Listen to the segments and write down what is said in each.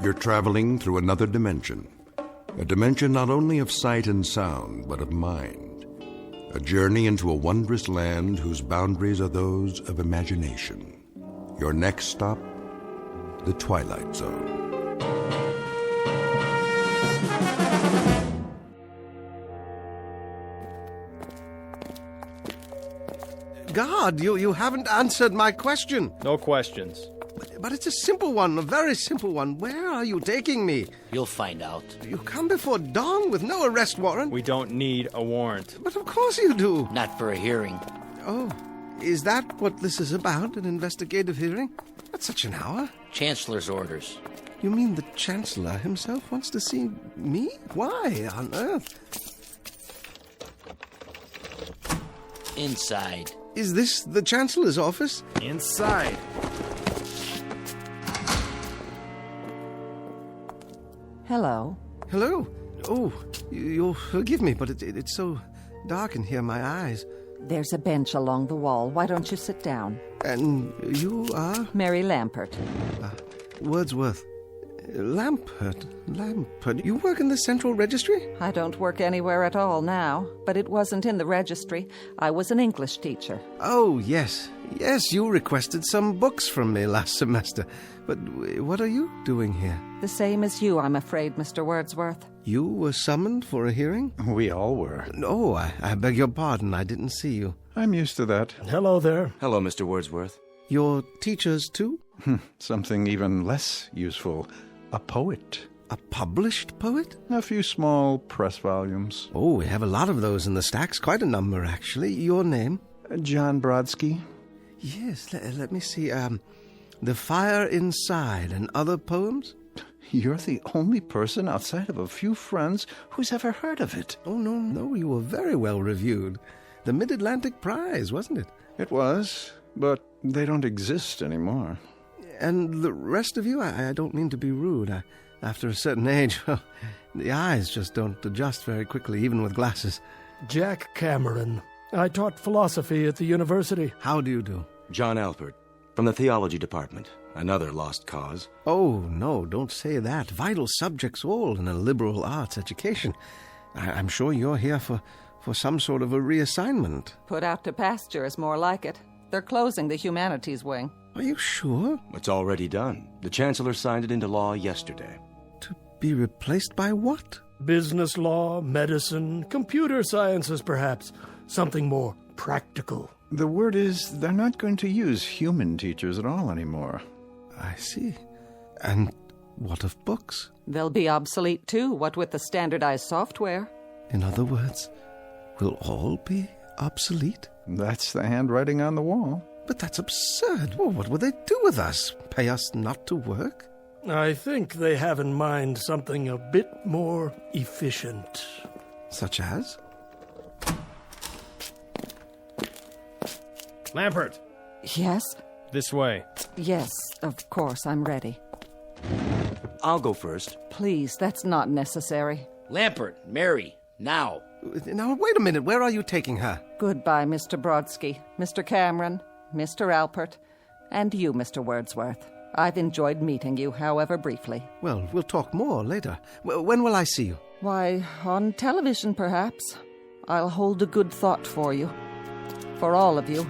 You're traveling through another dimension. A dimension not only of sight and sound, but of mind. A journey into a wondrous land whose boundaries are those of imagination. Your next stop, the Twilight Zone. God, you haven't answered my question. No questions. But it's a simple one, a very simple one. Where are you taking me? You'll find out. You come before dawn with no arrest warrant? We don't need a warrant. But of course you do. Not for a hearing. Oh, is that what this is about, an investigative hearing? At such an hour? Chancellor's orders. You mean the Chancellor himself wants to see me? Why on earth? Inside. Is this the Chancellor's office? Inside. Hello. Hello. Oh, you'll forgive me, but it's so dark in here, my eyes. There's a bench along the wall. Why don't you sit down? And you are? Mary Lampert. Wordsworth. Lampert. You work in the Central Registry? I don't work anywhere at all now, but it wasn't in the registry. I was an English teacher. Oh, yes. Yes, you requested some books from me last semester. But what are you doing here? The same as you, I'm afraid, Mr. Wordsworth. You were summoned for a hearing? We all were. Oh, I beg your pardon. I didn't see you. I'm used to that. Hello there. Hello, Mr. Wordsworth. You're teachers, too? Something even less useful. A poet. A published poet? A few small press volumes. Oh, we have a lot of those in the stacks. Quite a number, actually. Your name? John Brodsky. Yes, let me see. The Fire Inside and Other Poems? You're the only person outside of a few friends who's ever heard of it. Oh, no, you were very well reviewed. The Mid-Atlantic Prize, wasn't it? It was, but they don't exist anymore. And the rest of you, I don't mean to be rude. After a certain age, well, the eyes just don't adjust very quickly, even with glasses. Jack Cameron. I taught philosophy at the university. How do you do? John Alpert, from the theology department. Another lost cause. Oh, no, don't say that. Vital subjects all in a liberal arts education. I'm sure you're here for some sort of a reassignment. Put out to pasture is more like it. They're closing the humanities wing. Are you sure? It's already done. The Chancellor signed it into law yesterday. To be replaced by what? Business law, medicine, computer sciences, perhaps. Something more practical. The word is they're not going to use human teachers at all anymore. I see. And what of books? They'll be obsolete too, what with the standardized software. In other words, will all be obsolete? That's the handwriting on the wall. But that's absurd. Well, what will they do with us? Pay us not to work? I think they have in mind something a bit more efficient. Such as? Lampert! Yes? This way. Yes, of course, I'm ready. I'll go first. Please, that's not necessary. Lampert, Mary, now. Now, wait a minute. Where are you taking her? Goodbye, Mr. Brodsky, Mr. Cameron, Mr. Alpert, and you, Mr. Wordsworth. I've enjoyed meeting you, however briefly. Well, we'll talk more later. When will I see you? Why, on television, perhaps. I'll hold a good thought for you. For all of you.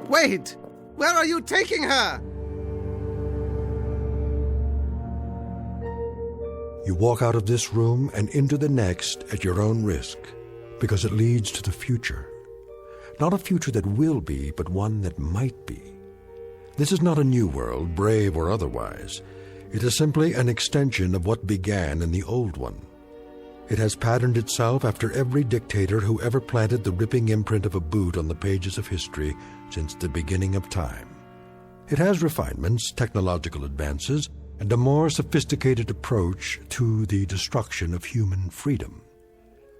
Wait! Where are you taking her? You walk out of this room and into the next at your own risk, because it leads to the future. Not a future that will be, but one that might be. This is not a new world, brave or otherwise. It is simply an extension of what began in the old one. It has patterned itself after every dictator who ever planted the ripping imprint of a boot on the pages of history since the beginning of time. It has refinements, technological advances, and a more sophisticated approach to the destruction of human freedom.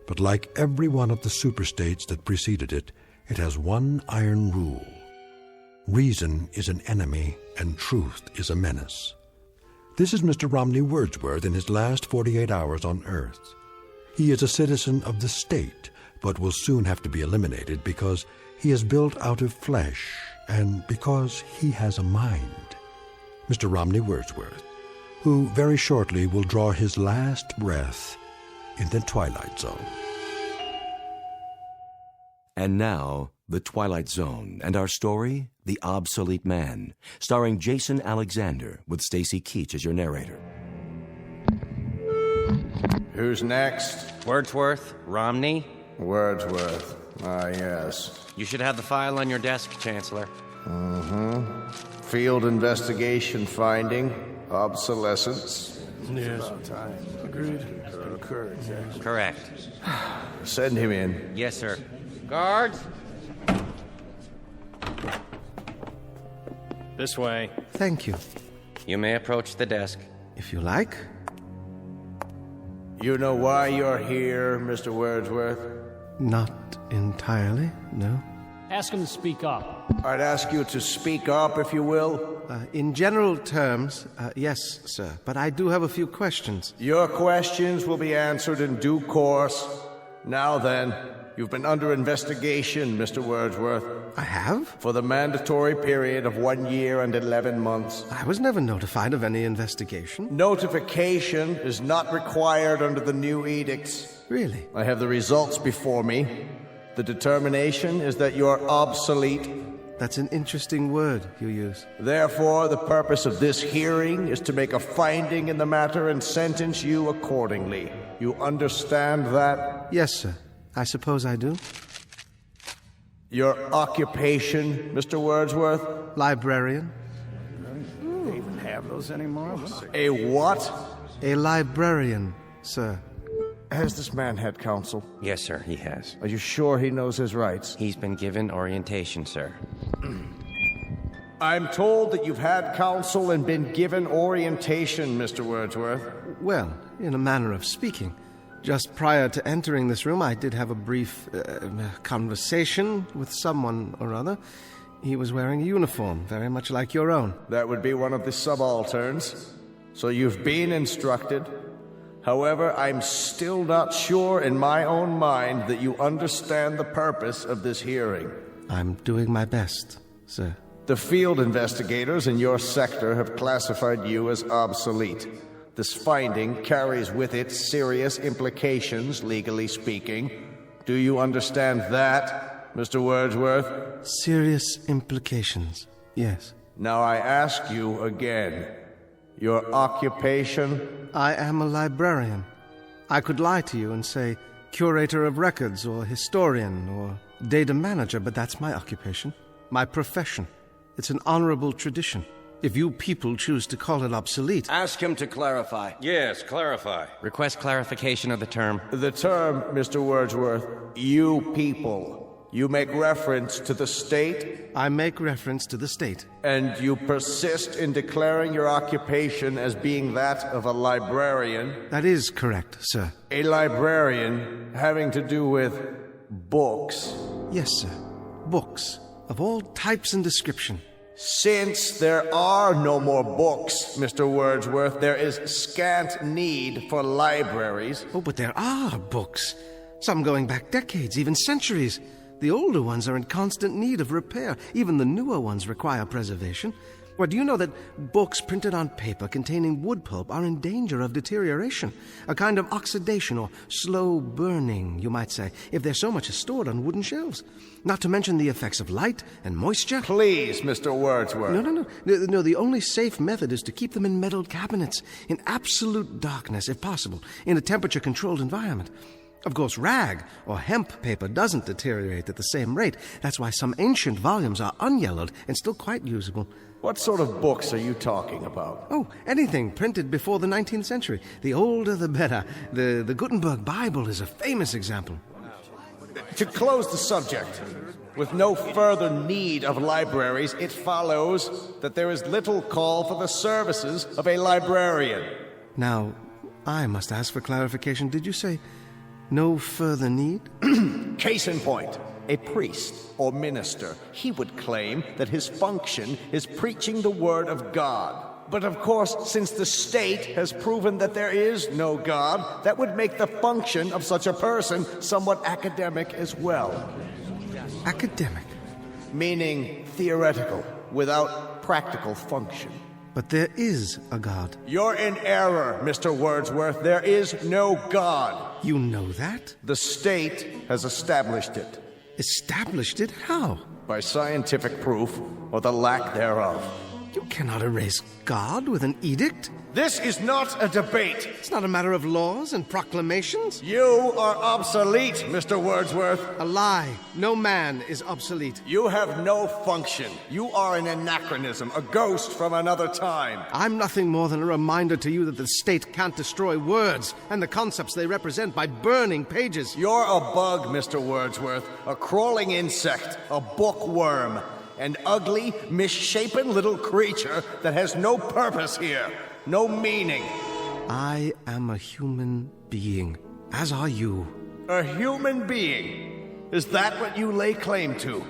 But like every one of the superstates that preceded it, it has one iron rule. Reason is an enemy and truth is a menace. This is Mr. Romney Wordsworth in his last 48 hours on Earth. He is a citizen of the state, but will soon have to be eliminated because he is built out of flesh and because he has a mind. Mr. Romney Wordsworth, who very shortly will draw his last breath in the Twilight Zone. And now, The Twilight Zone, and our story, The Obsolete Man, starring Jason Alexander, with Stacy Keach as your narrator. Who's next? Wordsworth, Romney. Wordsworth. Ah, yes. You should have the file on your desk, Chancellor. Field investigation finding. Obsolescence. Yes. Agreed. Correct. Send him in. Yes, sir. Guards! This way. Thank you. You may approach the desk. If you like. You know why you're here, Mr. Wordsworth? Not entirely, no. Ask him to speak up. I'd ask you to speak up, if you will. In general terms, yes, sir. But I do have a few questions. Your questions will be answered in due course. Now then, you've been under investigation, Mr. Wordsworth. I have? For the mandatory period of 1 year and 11 months. I was never notified of any investigation. Notification is not required under the new edicts. Really? I have the results before me. The determination is that you're obsolete. That's an interesting word you use. Therefore, the purpose of this hearing is to make a finding in the matter and sentence you accordingly. You understand that? Yes, sir. I suppose I do. Your occupation, Mr. Wordsworth? Librarian. They even have those anymore? A what? A librarian, sir. Has this man had counsel? Yes, sir, he has. Are you sure he knows his rights? He's been given orientation, sir. I'm told that you've had counsel and been given orientation, Mr. Wordsworth. Well, in a manner of speaking. Just prior to entering this room, I did have a brief conversation with someone or other. He was wearing a uniform, very much like your own. That would be one of the subalterns. So you've been instructed. However, I'm still not sure in my own mind that you understand the purpose of this hearing. I'm doing my best, sir. The field investigators in your sector have classified you as obsolete. This finding carries with it serious implications, legally speaking. Do you understand that, Mr. Wordsworth? Serious implications, yes. Now I ask you again, your occupation? I am a librarian. I could lie to you and say curator of records or historian or data manager, but that's my occupation, my profession. It's an honorable tradition. If you people choose to call it obsolete... Ask him to clarify. Yes, clarify. Request clarification of the term. The term, Mr. Wordsworth, you people. You make reference to the state? I make reference to the state. And you persist in declaring your occupation as being that of a librarian? That is correct, sir. A librarian having to do with books? Yes, sir. Books of all types and description. Since there are no more books, Mr. Wordsworth, there is scant need for libraries. Oh, but there are books. Some going back decades, even centuries. The older ones are in constant need of repair. Even the newer ones require preservation. Well, do you know that books printed on paper containing wood pulp are in danger of deterioration? A kind of oxidation or slow burning, you might say, if they're so much as stored on wooden shelves. Not to mention the effects of light and moisture. Please, Mr. Wordsworth. No, the only safe method is to keep them in metal cabinets, in absolute darkness, if possible, in a temperature-controlled environment. Of course, rag or hemp paper doesn't deteriorate at the same rate. That's why some ancient volumes are unyellowed and still quite usable. What sort of books are you talking about? Oh, anything printed before the 19th century. The older, the better. The Gutenberg Bible is a famous example. To close the subject, with no further need of libraries, it follows that there is little call for the services of a librarian. Now, I must ask for clarification. Did you say no further need? Case in point. A priest or minister, he would claim that his function is preaching the word of God. But of course, since the state has proven that there is no God, that would make the function of such a person somewhat academic as well. Academic? Meaning theoretical, without practical function. But there is a God. You're in error, Mr. Wordsworth. There is no God. You know that? The state has established it. Established it? How? By scientific proof, or the lack thereof. You cannot erase God with an edict. This is not a debate. It's not a matter of laws and proclamations. You are obsolete, Mr. Wordsworth. A lie. No man is obsolete. You have no function. You are an anachronism, a ghost from another time. I'm nothing more than a reminder to you that the state can't destroy words and the concepts they represent by burning pages. You're a bug, Mr. Wordsworth, a crawling insect, a bookworm, an ugly, misshapen little creature that has no purpose here. No meaning. I am a human being, as are you. A human being? Is that what you lay claim to?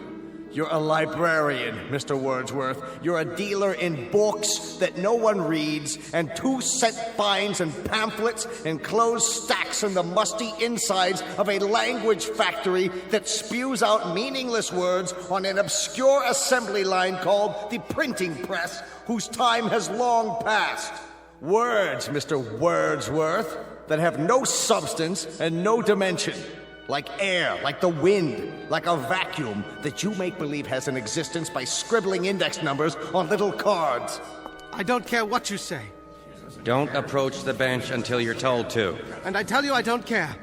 You're a librarian, Mr. Wordsworth. You're a dealer in books that no one reads, and 2-cent fines and pamphlets enclosed stacks in the musty insides of a language factory that spews out meaningless words on an obscure assembly line called the printing press, whose time has long passed. Words, Mr. Wordsworth, that have no substance and no dimension. Like air, like the wind, like a vacuum that you make believe has an existence by scribbling index numbers on little cards. I don't care what you say. Don't approach the bench until you're told to. And I tell you I don't care.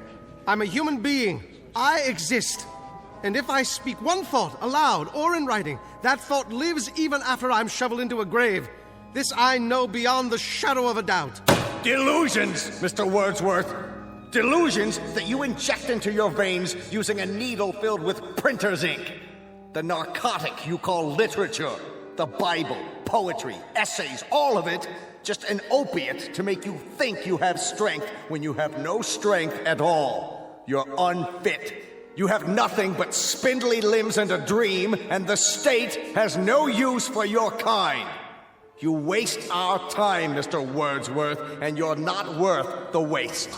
I'm a human being. I exist. And if I speak one thought aloud or in writing, that thought lives even after I'm shoveled into a grave. This I know beyond the shadow of a doubt. Delusions, Mr. Wordsworth. Delusions that you inject into your veins using a needle filled with printer's ink. The narcotic you call literature. The Bible, poetry, essays, all of it. Just an opiate to make you think you have strength when you have no strength at all. You're unfit. You have nothing but spindly limbs and a dream, and the state has no use for your kind. You waste our time, Mr. Wordsworth, and you're not worth the waste.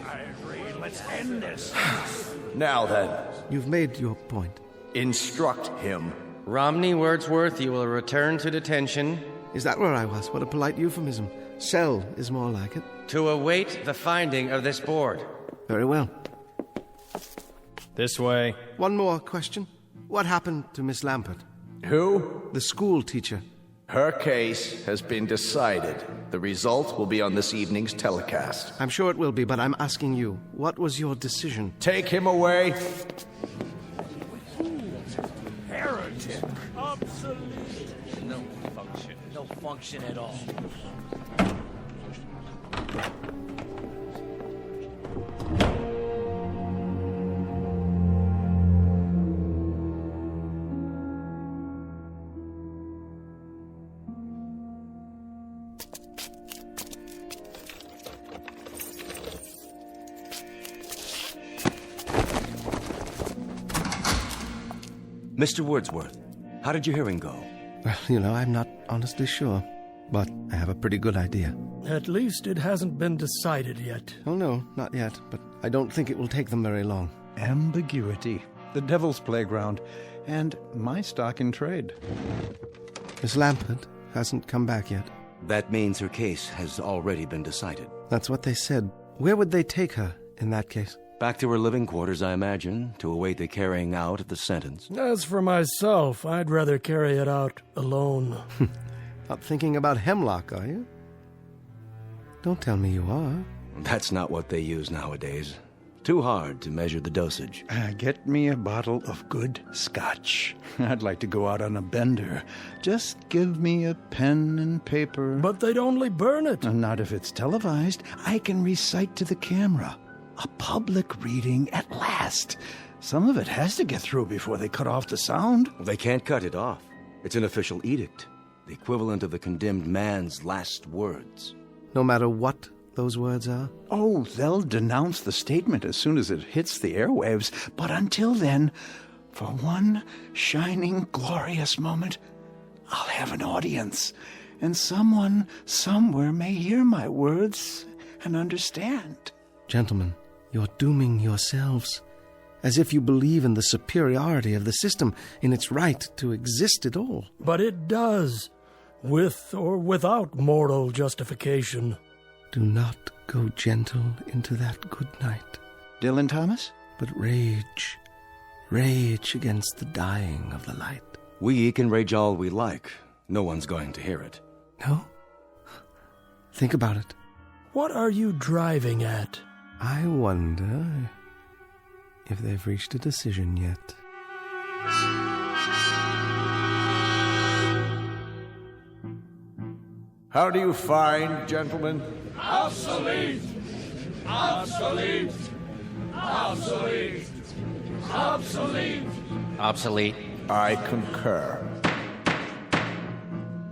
I agree. Let's end this. Now then. You've made your point. Instruct him. Romney Wordsworth, you will return to detention. Is that where I was? What a polite euphemism. Cell is more like it. To await the finding of this board. Very well. This way. One more question. What happened to Miss Lampert? Who? The school teacher. Her case has been decided. The result will be on this evening's telecast. I'm sure it will be, but I'm asking you, what was your decision? Take him away. Heretic. Obsolete. No function. No function at all. Mr. Wordsworth, how did your hearing go? Well, I'm not honestly sure, but I have a pretty good idea. At least it hasn't been decided yet. Oh, no, not yet, but I don't think it will take them very long. Ambiguity, the devil's playground, and my stock in trade. Miss Lampert hasn't come back yet. That means her case has already been decided. That's what they said. Where would they take her in that case? Back to her living quarters, I imagine, to await the carrying out of the sentence. As for myself, I'd rather carry it out alone. Not thinking about hemlock, are you? Don't tell me you are. That's not what they use nowadays. Too hard to measure the dosage. Get me a bottle of good scotch. I'd like to go out on a bender. Just give me a pen and paper. But they'd only burn it. Not if it's televised. I can recite to the camera. A public reading at last. Some of it has to get through before they cut off the sound. They can't cut it off. It's an official edict. The equivalent of the condemned man's last words. No matter what those words are? Oh, they'll denounce the statement as soon as it hits the airwaves. But until then, for one shining, glorious moment, I'll have an audience. And someone somewhere may hear my words and understand. Gentlemen, you're dooming yourselves. As if you believe in the superiority of the system, in its right to exist at all. But it does. with or without moral justification. Do not go gentle into that good night, Dylan Thomas? but rage against the dying of the light. We can rage all we like. No one's going to hear it. No? Think about it. What are you driving at? I wonder if they've reached a decision yet. How do you find, gentlemen? Obsolete! Obsolete! Obsolete! Obsolete! Obsolete. I concur.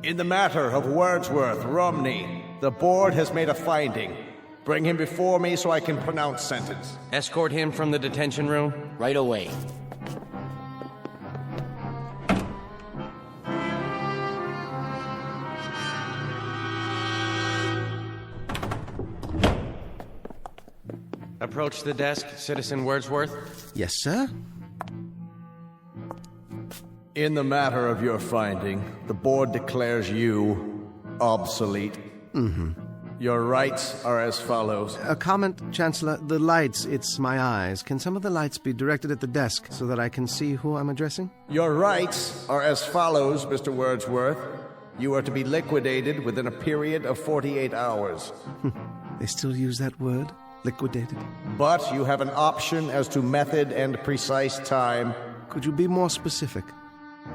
In the matter of Wordsworth Romney, the board has made a finding. Bring him before me so I can pronounce sentence. Escort him from the detention room. Right away. Approach the desk, Citizen Wordsworth. Yes, sir? In the matter of your finding, the board declares you obsolete. Your rights are as follows. A comment, Chancellor. The lights, it's my eyes. Can some of the lights be directed at the desk so that I can see who I'm addressing? Your rights are as follows, Mr. Wordsworth. You are to be liquidated within a period of 48 hours. They still use that word? Liquidated? But you have an option as to method and precise time. Could you be more specific?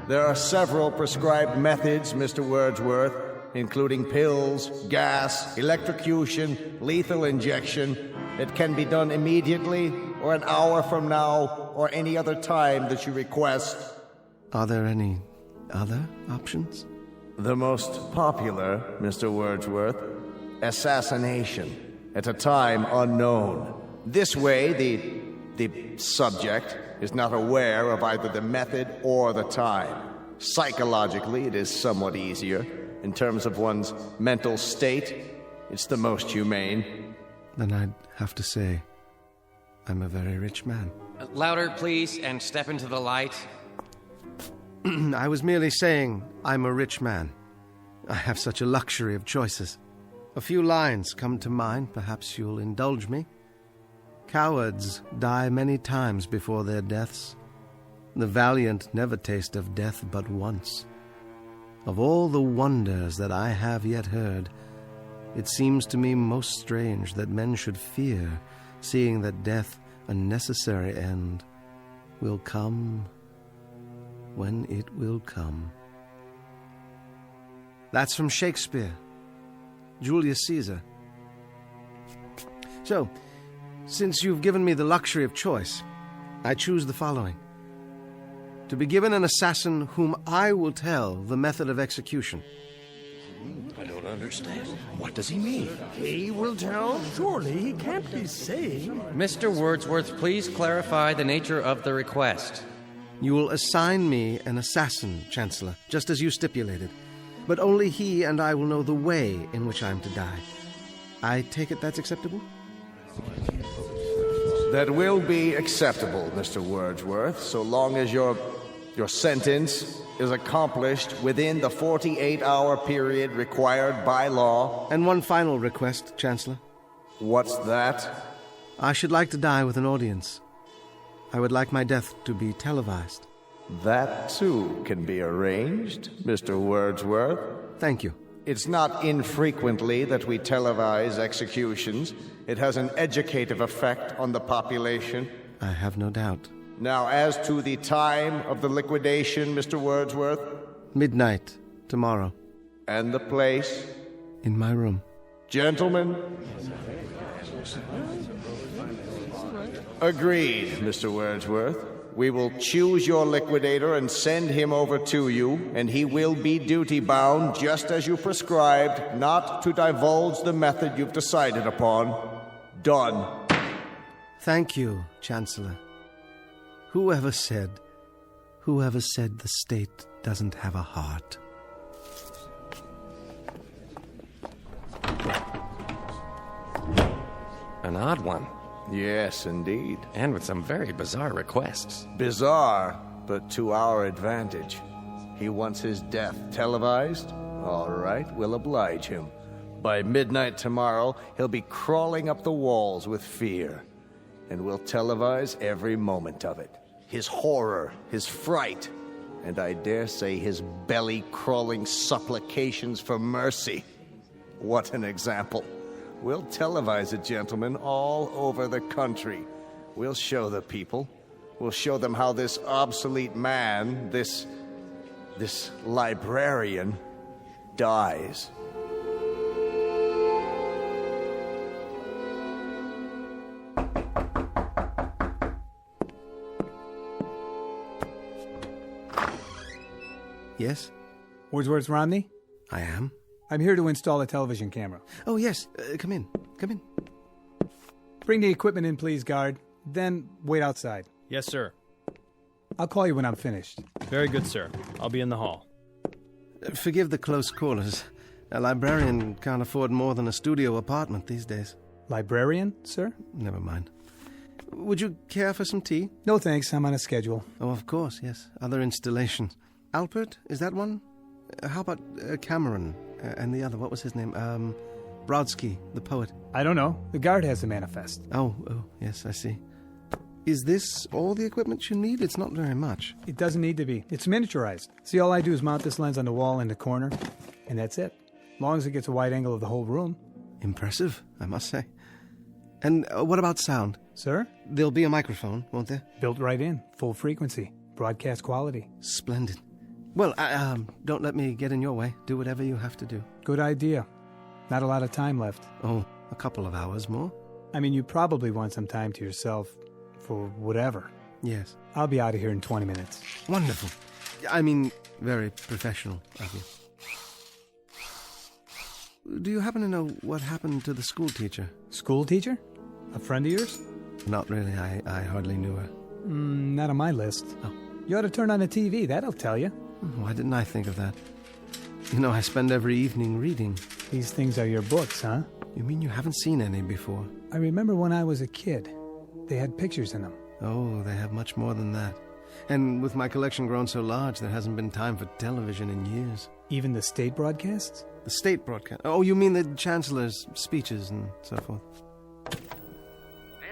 There are several prescribed methods, Mr. Wordsworth, including pills, gas, electrocution, lethal injection. It can be done immediately, or an hour from now, or any other time that you request. Are there any other options? The most popular, Mr. Wordsworth, assassination, at a time unknown. This way, the subject is not aware of either the method or the time. Psychologically, it is somewhat easier. In terms of one's mental state, it's the most humane. Then I'd have to say, I'm a very rich man. Louder, please, and step into the light. I was merely saying, I'm a rich man. I have such a luxury of choices. A few lines come to mind, perhaps you'll indulge me. Cowards die many times before their deaths. The valiant never taste of death but once. Of all the wonders that I have yet heard, it seems to me most strange that men should fear, seeing that death, a necessary end, will come when it will come. That's from Shakespeare, Julius Caesar. So, since you've given me the luxury of choice, I choose the following. To be given an assassin whom I will tell the method of execution. I don't understand. What does he mean? He will tell? Surely he can't be saying. Mr. Wordsworth, please clarify the nature of the request. You will assign me an assassin, Chancellor, just as you stipulated. But only he and I will know the way in which I am to die. I take it that's acceptable? That will be acceptable, Mr. Wordsworth, so long as your sentence is accomplished within the 48-hour period required by law. And one final request, Chancellor. What's that? I should like to die with an audience. I would like my death to be televised. That, too, can be arranged, Mr. Wordsworth. Thank you. It's not infrequently that we televise executions. It has an educative effect on the population. I have no doubt. Now, as to the time of the liquidation, Mr. Wordsworth? Midnight, tomorrow. And the place? In my room. Gentlemen? Agreed, Mr. Wordsworth. We will choose your liquidator and send him over to you, and he will be duty-bound, just as you prescribed, not to divulge the method you've decided upon. Done. Thank you, Chancellor. Whoever said the state doesn't have a heart? An odd one. Yes, indeed. And with some very bizarre requests. Bizarre, but to our advantage. He wants his death televised, All right, we'll oblige him. By midnight tomorrow, he'll be crawling up the walls with fear. And we'll televise every moment of it. His horror, his fright, and I dare say his belly-crawling supplications for mercy. What an example. We'll televise it, gentlemen, all over the country. We'll show the people. We'll show them how this obsolete man, this librarian, dies. Yes? Wordsworth Romney? I am. I'm here to install a television camera. Oh, yes. Come in. Come in. Bring the equipment in, please, guard. Then wait outside. Yes, sir. I'll call you when I'm finished. Very good, sir. I'll be in the hall. Forgive the close quarters. A librarian can't afford more than a studio apartment these days. Librarian, sir? Never mind. Would you care for some tea? No, thanks. I'm on a schedule. Oh, of course, yes. Other installations. Alpert, is that one? How about Cameron? And the other, what was his name? Brodsky, the poet. I don't know. The guard has the manifest. Oh, yes, I see. Is this all the equipment you need? It's not very much. It doesn't need to be. It's miniaturized. See, all I do is mount this lens on the wall in the corner, and that's it. As long as it gets a wide angle of the whole room. Impressive, I must say. And what about sound? Sir? There'll be a microphone, won't there? Built right in. Full frequency. Broadcast quality. Splendid. Well, don't let me get in your way. Do whatever you have to do. Good idea. Not a lot of time left. Oh, a couple of hours more? I mean, you probably want some time to yourself for whatever. Yes. I'll be out of here in 20 minutes. Wonderful. I mean, very professional of you. Do you happen to know what happened to the school teacher? School teacher? A friend of yours? Not really. I hardly knew her. Not on my list. Oh. You ought to turn on the TV. That'll tell you. Why didn't I think of that? You know, I spend every evening reading. These things are your books, huh? You mean you haven't seen any before? I remember when I was a kid. They had pictures in them. Oh, they have much more than that. And with my collection grown so large, there hasn't been time for television in years. Even the state broadcasts? The state broadcast? Oh, you mean the Chancellor's speeches and so forth.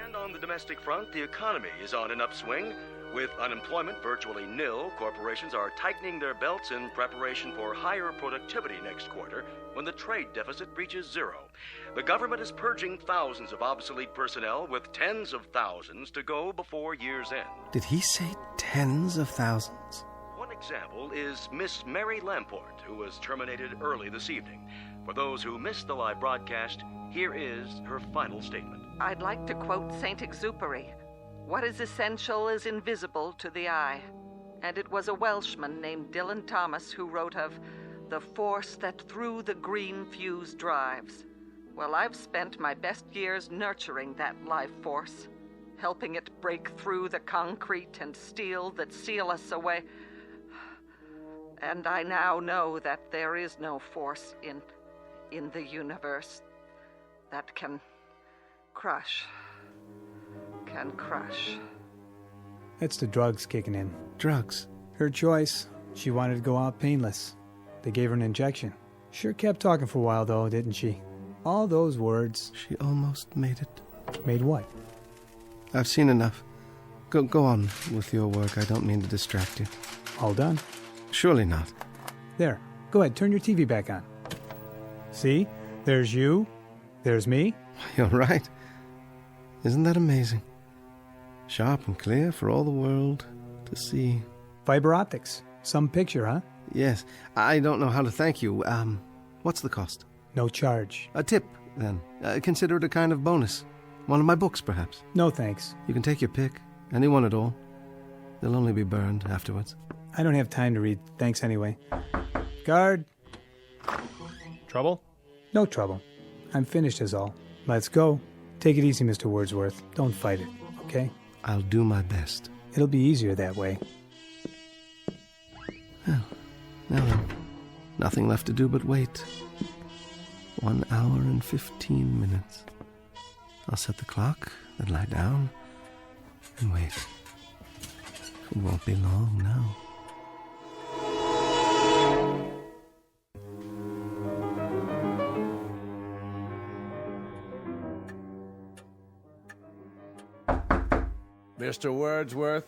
And on the domestic front, the economy is on an upswing. With unemployment virtually nil, corporations are tightening their belts in preparation for higher productivity next quarter when the trade deficit reaches zero. The government is purging thousands of obsolete personnel with tens of thousands to go before year's end. Did he say tens of thousands? One example is Miss Mary Lamport, who was terminated early this evening. For those who missed the live broadcast, here is her final statement. I'd like to quote Saint Exupery. What is essential is invisible to the eye. And it was a Welshman named Dylan Thomas who wrote of the force that through the green fuse drives. Well, I've spent my best years nurturing that life force, helping it break through the concrete and steel that seal us away. And I now know that there is no force in the universe that can crush. That's the drugs kicking in. Drugs? Her choice. She wanted to go out painless. They gave her an injection. Sure kept talking for a while, though, didn't she? All those words. She almost made it. Made what? I've seen enough. Go on with your work. I don't mean to distract you. All done? Surely not. There. Go ahead. Turn your TV back on. See? There's you. There's me. You're right. Isn't that amazing? Sharp and clear for all the world to see. Fiber optics. Some picture, huh? Yes. I don't know how to thank you. What's the cost? No charge. A tip, then. Consider it a kind of bonus. One of my books, perhaps. No, thanks. You can take your pick. Any one at all. They'll only be burned afterwards. I don't have time to read. Thanks anyway. Guard. Trouble? No trouble. I'm finished is all. Let's go. Take it easy, Mr. Wordsworth. Don't fight it, okay? I'll do my best. It'll be easier that way. Well, now then. Nothing left to do but wait. 1 hour and 15 minutes. I'll set the clock, then lie down, and wait. It won't be long now. Mr. Wordsworth?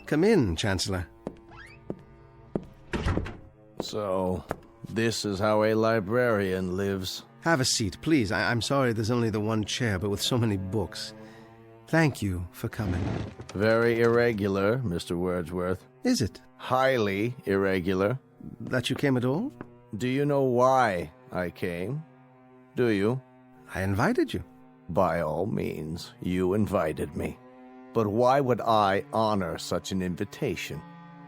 Come in, Chancellor. So, this is how a librarian lives. Have a seat, please. I'm sorry there's only the one chair, but with so many books. Thank you for coming. Very irregular, Mr. Wordsworth. Is it? Highly irregular. That you came at all? Do you know why I came? Do you? I invited you. By all means, you invited me. But why would I honor such an invitation?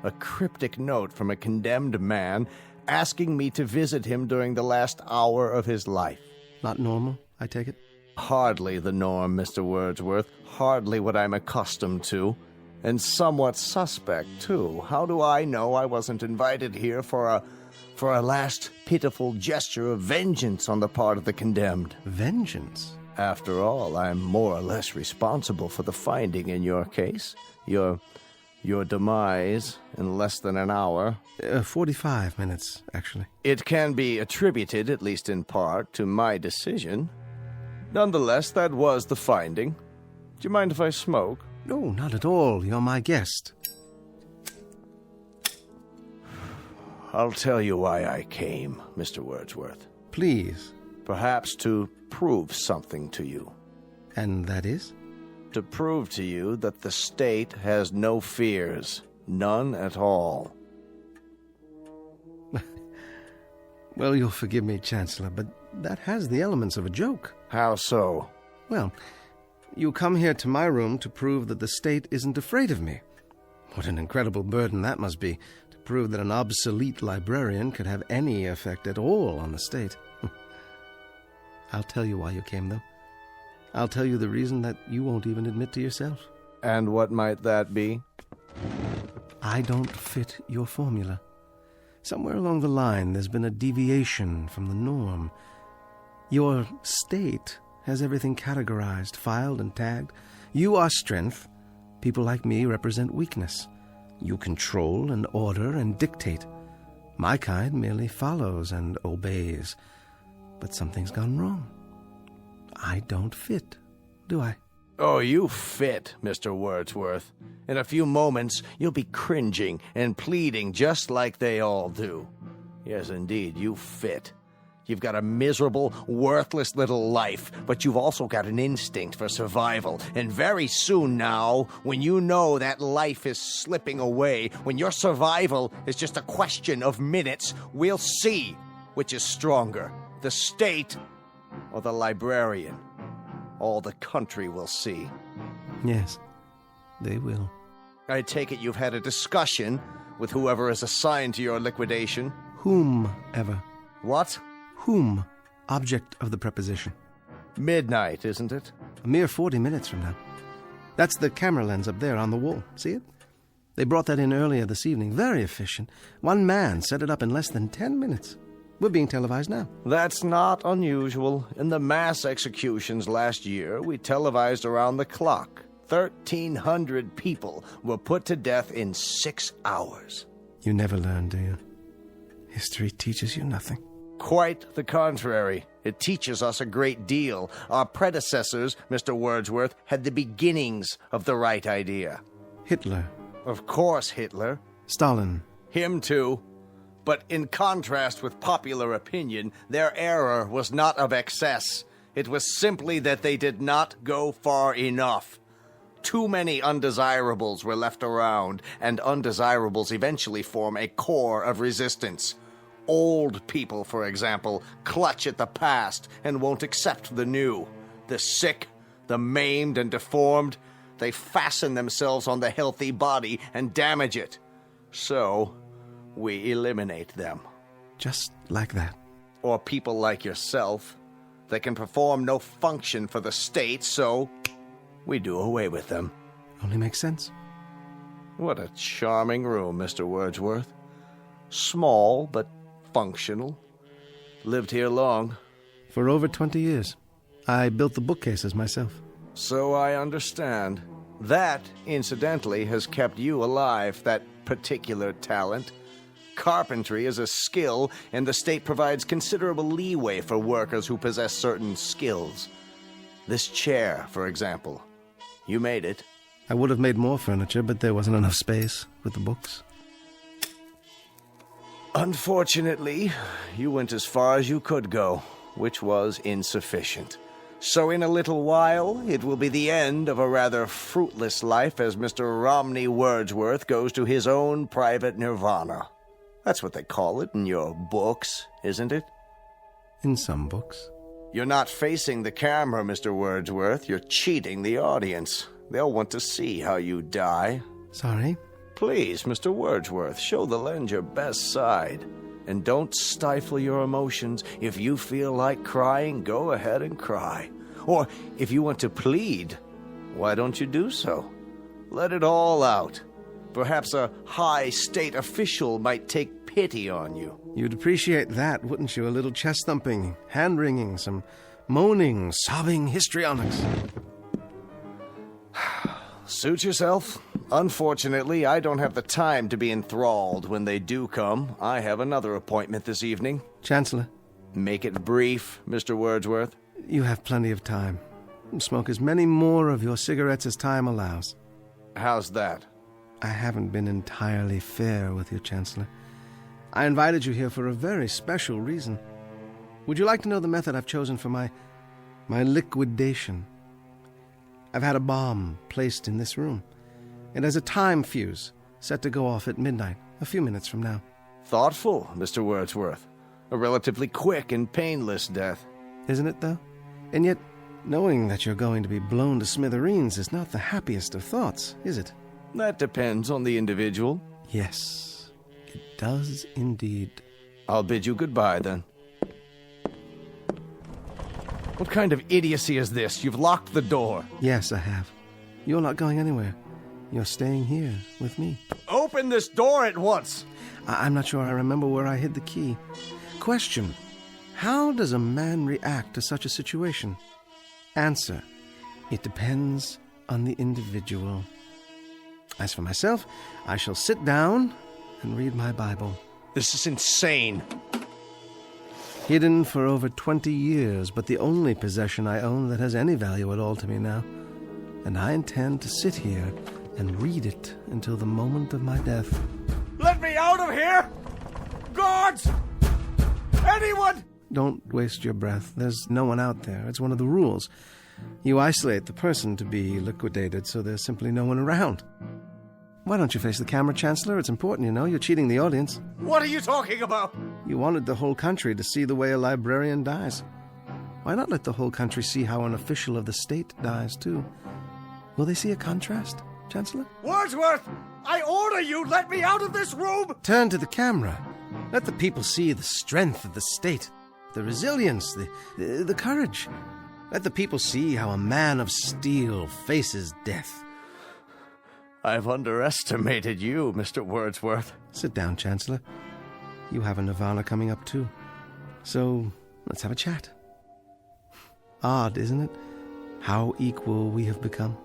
A cryptic note from a condemned man asking me to visit him during the last hour of his life. Not normal, I take it? Hardly the norm, Mr. Wordsworth. Hardly what I'm accustomed to. And somewhat suspect, too. How do I know I wasn't invited here for a last pitiful gesture of vengeance on the part of the condemned? Vengeance? After all, I'm more or less responsible for the finding in your case. Your demise in less than an hour. 45 minutes, actually. It can be attributed, at least in part, to my decision. Nonetheless, that was the finding. Do you mind if I smoke? No, not at all. You're my guest. I'll tell you why I came, Mr. Wordsworth. Please. Perhaps to prove something to you. And that is? To prove to you that the state has no fears. None at all. Well, you'll forgive me, Chancellor, but that has the elements of a joke. How so? Well, you come here to my room to prove that the state isn't afraid of me. What an incredible burden that must be, to prove that an obsolete librarian could have any effect at all on the state. I'll tell you why you came, though. I'll tell you the reason that you won't even admit to yourself. And what might that be? I don't fit your formula. Somewhere along the line, there's been a deviation from the norm. Your state has everything categorized, filed, and tagged. You are strength. People like me represent weakness. You control and order and dictate. My kind merely follows and obeys. But something's gone wrong. I don't fit, do I? Oh, you fit, Mr. Wordsworth. In a few moments, you'll be cringing and pleading just like they all do. Yes, indeed, you fit. You've got a miserable, worthless little life, but you've also got an instinct for survival. And very soon now, when you know that life is slipping away, when your survival is just a question of minutes, we'll see which is stronger, the state or the librarian. All the country will see. Yes, they will. I take it you've had a discussion with whoever is assigned to your liquidation. Whomever. What? Whom, object of the preposition. Midnight, isn't it? A mere 40 minutes from now. That's the camera lens up there on the wall. See it? They brought that in earlier this evening. Very efficient. One man set it up in less than 10 minutes. We're being televised now. That's not unusual. In the mass executions last year, we televised around the clock. 1,300 people were put to death in 6 hours. You never learn, do you? History teaches you nothing. Quite the contrary. It teaches us a great deal. Our predecessors, Mr. Wordsworth, had the beginnings of the right idea. Hitler. Of course, Hitler. Stalin. Him too. But in contrast with popular opinion, their error was not of excess. It was simply that they did not go far enough. Too many undesirables were left around, and undesirables eventually form a core of resistance. Old people, for example, clutch at the past and won't accept the new. The sick, the maimed and deformed, they fasten themselves on the healthy body and damage it. So, we eliminate them. Just like that. Or people like yourself. They can perform no function for the state, so we do away with them. Only makes sense. What a charming room, Mr. Wordsworth. Small, but functional. Lived here long. For over 20 years. I built the bookcases myself. So I understand. That, incidentally, has kept you alive, that particular talent. carpentry is a skill, and the state provides considerable leeway for workers who possess certain skills. This chair, for example. You made it. I would have made more furniture, but there wasn't enough space with the books. Unfortunately, you went as far as you could go, which was insufficient. So in a little while, it will be the end of a rather fruitless life as Mr. Romney Wordsworth goes to his own private nirvana. That's what they call it in your books, isn't it? In some books. You're not facing the camera, Mr. Wordsworth. You're cheating the audience. They'll want to see how you die. Sorry? Please, Mr. Wordsworth, show the lens your best side. And don't stifle your emotions. If you feel like crying, go ahead and cry. Or if you want to plead, why don't you do so? Let it all out. Perhaps a high state official might take pity on you. You'd appreciate that, wouldn't you? A little chest-thumping, hand-wringing, some moaning, sobbing histrionics. Suit yourself. Unfortunately, I don't have the time to be enthralled when they do come. I have another appointment this evening. Chancellor. Make it brief, Mr. Wordsworth. You have plenty of time. Smoke as many more of your cigarettes as time allows. How's that? I haven't been entirely fair with you, Chancellor. I invited you here for a very special reason. Would you like to know the method I've chosen for my liquidation? I've had a bomb placed in this room. It has a time fuse set to go off at midnight, a few minutes from now. Thoughtful, Mr. Wordsworth. A relatively quick and painless death. Isn't it, though? And yet, knowing that you're going to be blown to smithereens is not the happiest of thoughts, is it? That depends on the individual. Yes, it does indeed. I'll bid you goodbye, then. What kind of idiocy is this? You've locked the door. Yes, I have. You're not going anywhere. You're staying here with me. Open this door at once! I'm not sure I remember where I hid the key. Question: how does a man react to such a situation? Answer: it depends on the individual. As for myself, I shall sit down and read my Bible. This is insane. Hidden for over 20 years, but the only possession I own that has any value at all to me now. And I intend to sit here and read it until the moment of my death. Let me out of here! Guards! Anyone! Don't waste your breath. There's no one out there. It's one of the rules. You isolate the person to be liquidated, so there's simply no one around. Why don't you face the camera, Chancellor? It's important, you know. You're cheating the audience. What are you talking about? You wanted the whole country to see the way a librarian dies. Why not let the whole country see how an official of the state dies, too? Will they see a contrast, Chancellor? Wordsworth! I order you, let me out of this room! Turn to the camera. Let the people see the strength of the state, the resilience, the courage. Let the people see how a man of steel faces death. I've underestimated you, Mr. Wordsworth. Sit down, Chancellor. You have a nirvana coming up, too. So, let's have a chat. Odd, isn't it? How equal we have become.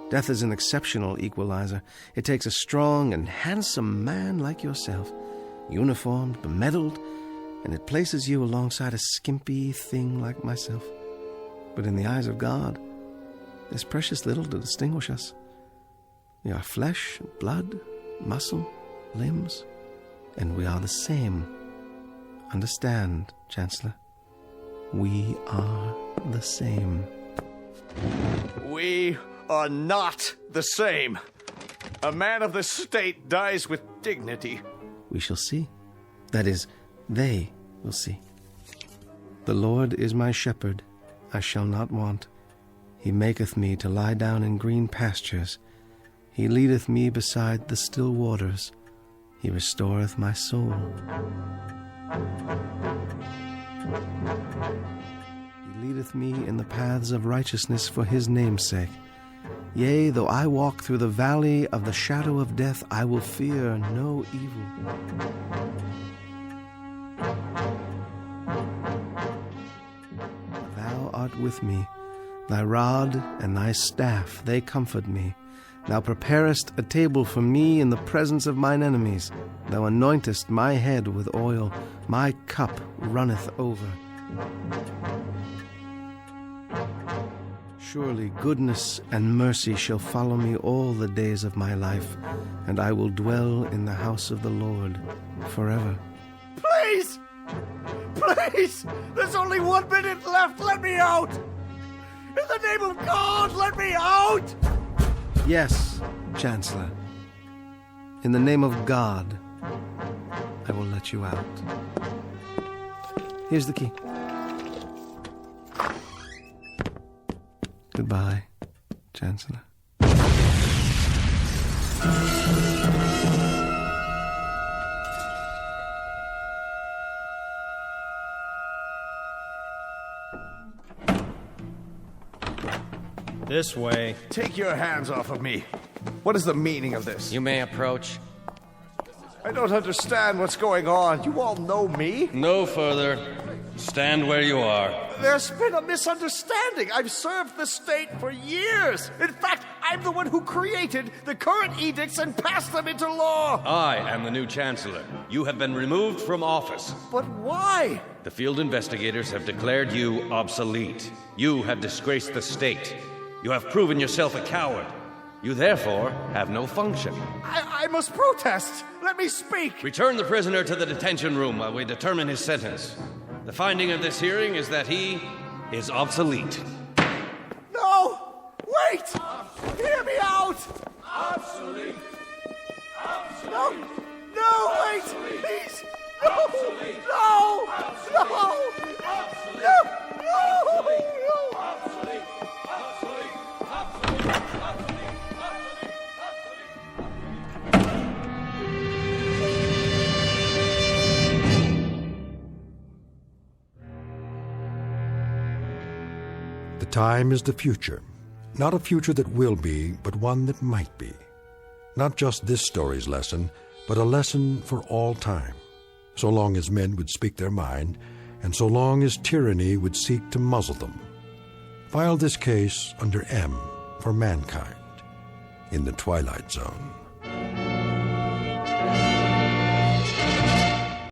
Death is an exceptional equalizer. It takes a strong and handsome man like yourself, uniformed, bemedaled, and it places you alongside a skimpy thing like myself. But in the eyes of God, there's precious little to distinguish us. We are flesh, blood, muscle, limbs, and we are the same. Understand, Chancellor? We are the same. We are not the same. A man of the state dies with dignity. We shall see. That is, they will see. The Lord is my shepherd, I shall not want. He maketh me to lie down in green pastures. He leadeth me beside the still waters. He restoreth my soul. He leadeth me in the paths of righteousness for his name's sake. Yea, though I walk through the valley of the shadow of death, I will fear no evil. Thou art with me. Thy rod and thy staff, they comfort me. Thou preparest a table for me in the presence of mine enemies. Thou anointest my head with oil. My cup runneth over. Surely goodness and mercy shall follow me all the days of my life, and I will dwell in the house of the Lord forever. Please! Please! There's only 1 minute left! Let me out! In the name of God, let me out! Yes, Chancellor. In the name of God, I will let you out. Here's the key. Goodbye, Chancellor. This way. Take your hands off of me. What is the meaning of this? You may approach. I don't understand what's going on. You all know me? No further. Stand where you are. There's been a misunderstanding. I've served the state for years. In fact, I'm the one who created the current edicts and passed them into law. I am the new Chancellor. You have been removed from office. But why? The field investigators have declared you obsolete. You have disgraced the state. You have proven yourself a coward. You therefore have no function. I must protest. Let me speak. Return the prisoner to the detention room while we determine his sentence. The finding of this hearing is that he is obsolete. No! Wait! Hear me out! Obsolete! Obsolete! No! No, wait! Obsolete. Please! No! Obsolete. No! Obsolete. No! Obsolete. No! Obsolete. No! Obsolete. Obsolete. Obsolete. Obsolete. The time is the future. Not a future that will be, but one that might be. Not just this story's lesson, but a lesson for all time. So long as men would speak their mind, and so long as tyranny would seek to muzzle them. File this case under M for mankind in the Twilight Zone.